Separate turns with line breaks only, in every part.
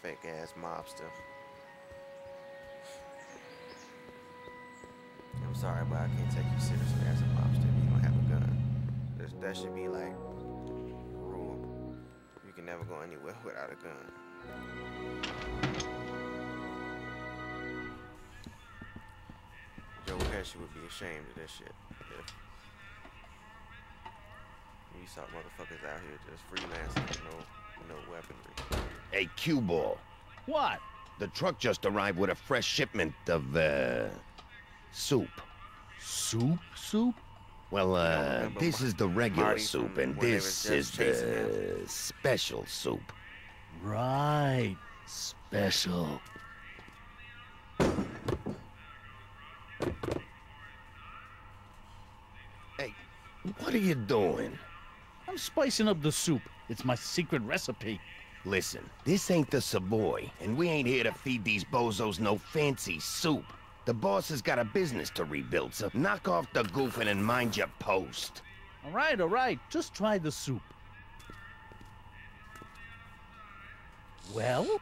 Fake ass mobster. I'm sorry, but I can't take you seriously as a mobster if you don't have a gun. That should be like rule. You can never go anywhere without a gun. Joe Pesci would be ashamed of this shit if you saw motherfuckers out here just freelancing with no weaponry.
Hey, cue ball.
What?
The truck just arrived with a fresh shipment of, soup.
Soup?
Well,
remember
this is the regular
Marty
soup,
from
and
when they
this
was
is
just chasing
the special soup.
Right. Special.
Hey, what are you doing?
I'm spicing up the soup. It's my secret recipe.
Listen, this ain't the Savoy, and we ain't here to feed these bozos no fancy soup. The boss has got a business to rebuild, so knock off the goofing and mind your post.
All right. Just try the soup. Well?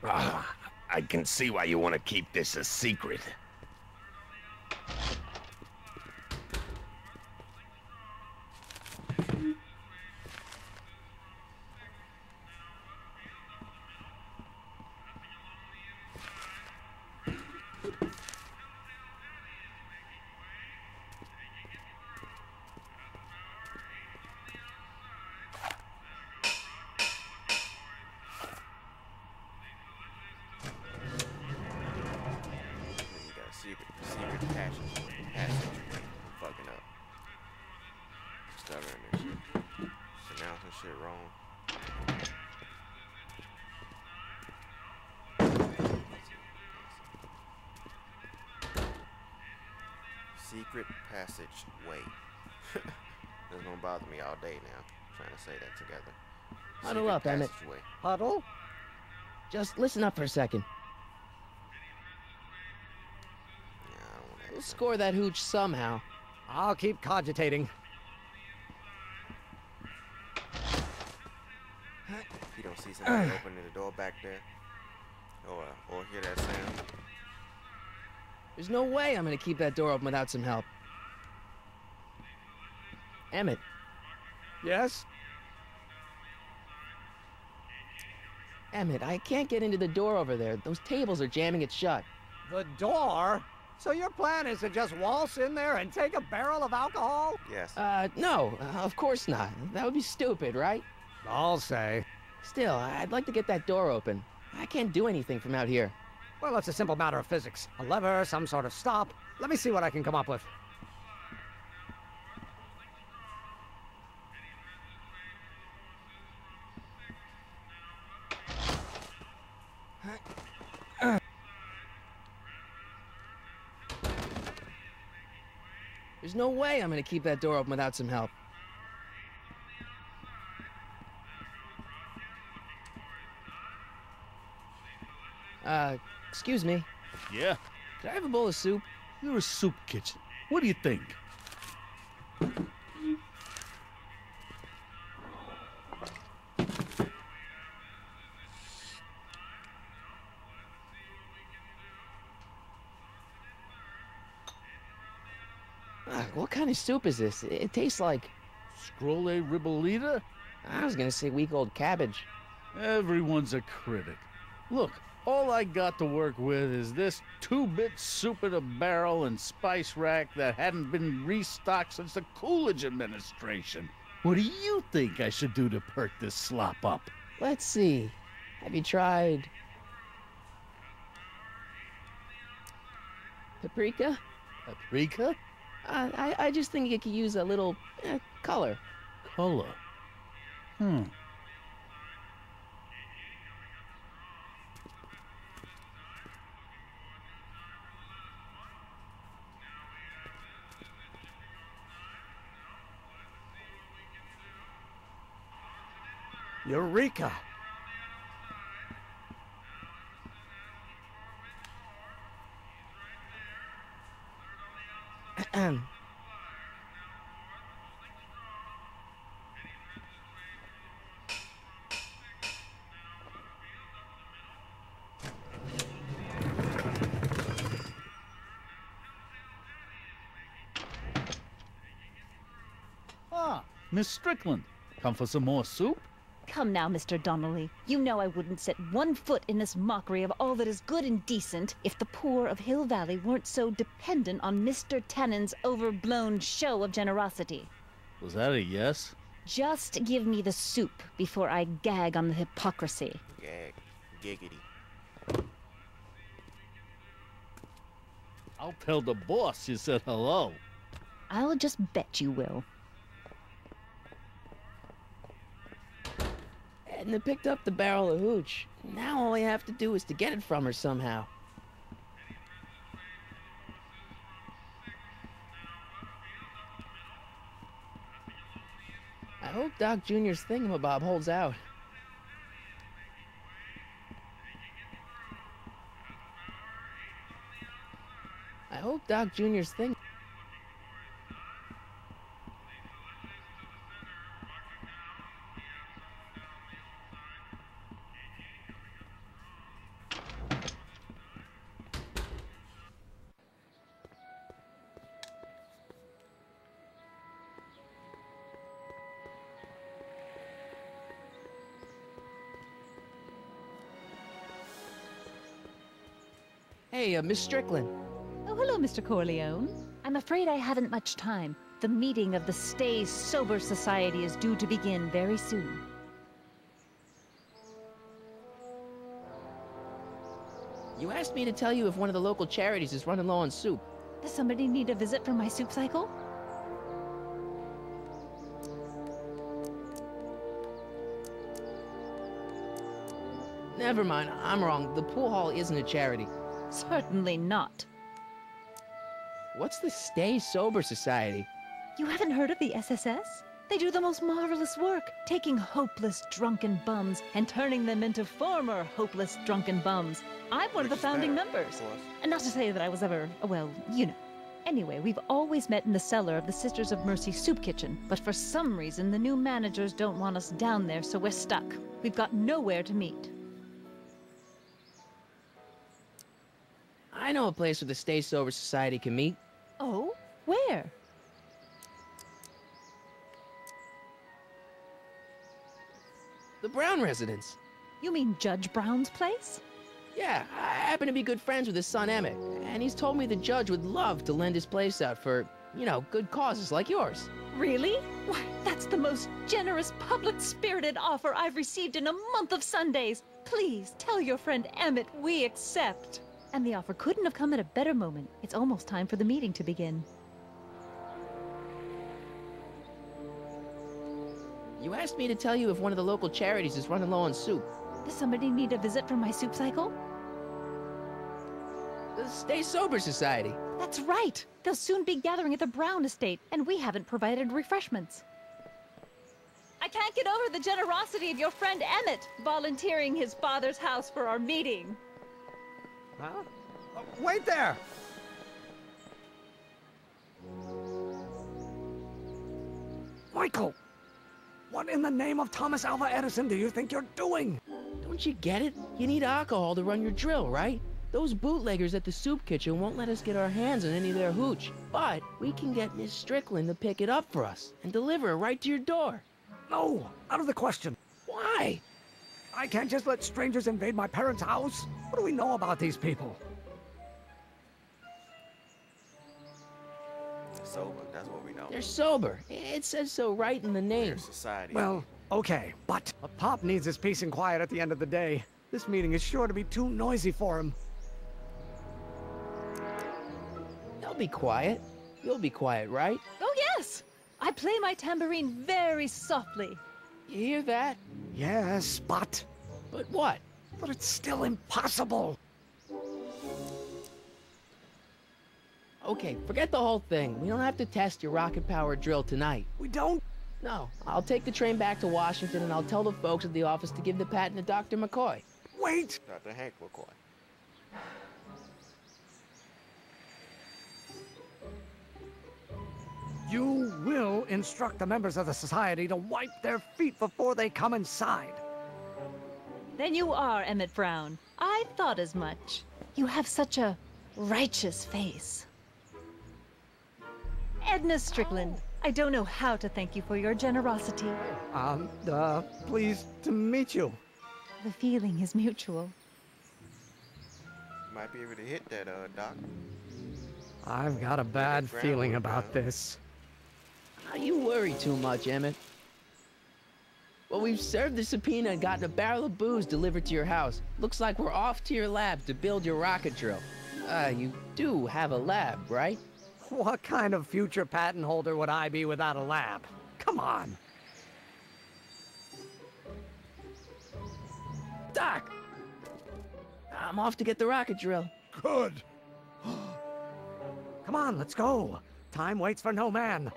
I can see why you want to keep this a secret.
You got a secret passageway. I'm fucking up. Stuttering and shit. Pronouncing shit wrong. Secret passageway. That's gonna bother me all day now. Trying to say that together.
Huddle up, Emmett.
Passageway.
Huddle? Just listen up for a second.
Yeah, I don't want
We'll
that.
score that hooch somehow.
I'll keep cogitating.
You don't see somebody opening the door back there, or hear that sound.
There's no way I'm gonna keep that door open without some help. Emmett,
Yes?
Emmett, I can't get into the door over there. Those tables are jamming it shut.
The door? So your plan is to just waltz in there and take a barrel of alcohol?
Yes.
No, of course not. That would be stupid, right?
I'll say.
Still, I'd like to get that door open. I can't do anything from out here.
Well, it's a simple matter of physics. A lever, some sort of stop. Let me see what I can come up with.
There's no way I'm gonna keep that door open without some help. Excuse me.
Yeah.
Could I have a bowl of soup?
You're a soup kitchen. What do you think?
What kind of soup is this? It tastes like...
Scrolle ribolita?
I was gonna say week old cabbage.
Everyone's a critic. Look, all I got to work with is this 2-bit soup in a barrel and spice rack that hadn't been restocked since the Coolidge administration. What do you think I should do to perk this slop up?
Let's see. Have you tried... paprika?
Paprika?
I just think it could use a little color.
Color. Hmm.
Eureka!
Miss Strickland, come for some more soup?
Come now, Mr. Donnelly. You know I wouldn't set one foot in this mockery of all that is good and decent if the poor of Hill Valley weren't so dependent on Mr. Tannen's overblown show of generosity.
Was that a yes?
Just give me the soup before I gag on the hypocrisy.
Gag. Giggity.
I'll tell the boss you said hello.
I'll just bet you will.
Edna picked up the barrel of hooch. Now all I have to do is to get it from her somehow. I hope Doc Jr.'s thingamabob holds out. I hope Doc Jr.'s thing... Hey, Miss Strickland.
Oh, hello, Mr. Corleone. I'm afraid I haven't much time. The meeting of the Stay Sober Society is due to begin very soon.
You asked me to tell you if one of the local charities is running low on soup.
Does somebody need a visit from my soup cycle?
Never mind, I'm wrong. The pool hall isn't a charity.
Certainly not.
What's the Stay Sober Society?
You haven't heard of the SSS? They do the most marvelous work, taking hopeless drunken bums and turning them into former hopeless drunken bums. I'm one of the founding members. And not to say that I was ever, well, you know. Anyway, we've always met in the cellar of the Sisters of Mercy soup kitchen, but for some reason the new managers don't want us down there, so we're stuck. We've got nowhere to meet.
I know a place where the Stay Sober Society can meet.
Oh? Where?
The Brown residence.
You mean Judge Brown's place?
Yeah, I happen to be good friends with his son Emmett, and he's told me the judge would love to lend his place out for, you know, good causes like yours.
Really? Why, that's the most generous, public-spirited offer I've received in a month of Sundays. Please, tell your friend Emmett we accept. And the offer couldn't have come at a better moment. It's almost time for the meeting to begin.
You asked me to tell you if one of the local charities is running low on soup.
Does somebody need a visit from my soup cycle?
The Stay Sober Society.
That's right! They'll soon be gathering at the Brown estate, and we haven't provided refreshments. I can't get over the generosity of your friend Emmett, volunteering his father's house for our meeting.
Huh? Oh, wait there! Michael! What in the name of Thomas Alva Edison do you think you're doing?
Don't you get it? You need alcohol to run your drill, right? Those bootleggers at the soup kitchen won't let us get our hands on any of their hooch. But we can get Miss Strickland to pick it up for us and deliver it right to your door.
No, out of the question.
Why?
I can't just let strangers invade my parents' house. What do we know about these people?
Sober, that's what we know.
They're sober. It says so right in the name.
Their society.
Well, okay, but a Pop needs his peace and quiet at the end of the day. This meeting is sure to be too noisy for him.
They'll be quiet. You'll be quiet, right?
Oh, yes! I play my tambourine very softly.
You hear that?
Yes, but
What?
But it's still impossible.
Okay, forget the whole thing. We don't have to test your rocket-powered drill tonight.
We don't?
No, I'll take the train back to Washington and I'll tell the folks at the office to give the patent to Dr. McCoy.
Wait!
Dr. Hank McCoy.
You will instruct the members of the society to wipe their feet before they come inside.
Then you are Emmett Brown. I thought as much. You have such a righteous face. Edna Strickland, I don't know how to thank you for your generosity.
Pleased to meet you.
The feeling is mutual.
You might be able to hit that, Doc.
I've got a bad feeling about this.
You worry too much, Emmett. Well, we've served the subpoena and gotten a barrel of booze delivered to your house. Looks like we're off to your lab to build your rocket drill. You do have a lab, right?
What kind of future patent holder would I be without a lab? Come on.
Doc! I'm off to get the rocket drill.
Good. Come on, let's go. Time waits for no man.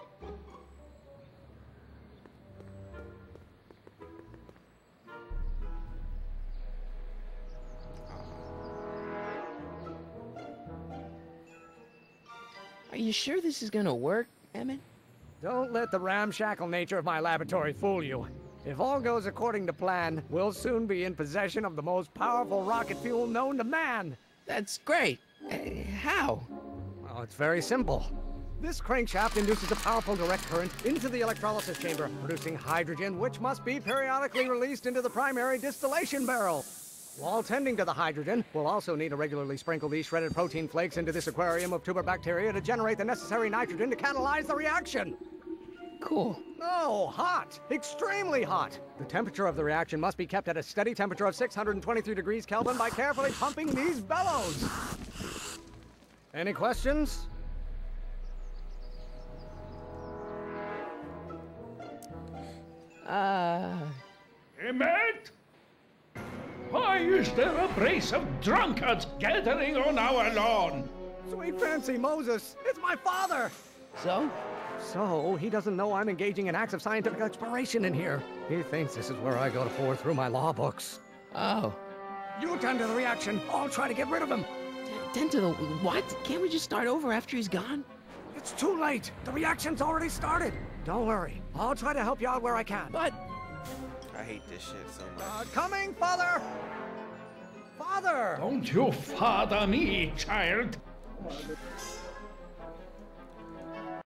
Are you sure this is gonna work, Emmett?
Don't let the ramshackle nature of my laboratory fool you. If all goes according to plan, we'll soon be in possession of the most powerful rocket fuel known to man.
That's great. How?
Oh, it's very simple. This crankshaft induces a powerful direct current into the electrolysis chamber, producing hydrogen, which must be periodically released into the primary distillation barrel. While tending to the hydrogen, we'll also need to regularly sprinkle these shredded protein flakes into this aquarium of tuberbacteria to generate the necessary nitrogen to catalyze the reaction.
Cool.
Oh, hot! Extremely hot! The temperature of the reaction must be kept at a steady temperature of 623 degrees Kelvin by carefully pumping these bellows. Any questions?
Emmett? Why is there a brace of drunkards gathering on our lawn?
Sweet fancy Moses, it's my father! So, he doesn't know I'm engaging in acts of scientific exploration in here. He thinks this is where I go to pour through my law books.
Oh.
You tend to the reaction. I'll try to get rid of him.
Tend to the what? Can't we just start over after he's gone?
It's too late. The reaction's already started. Don't worry. I'll try to help you out where I can.
But...
I hate this shit so much.
Coming, father! Father!
Don't you father me, child.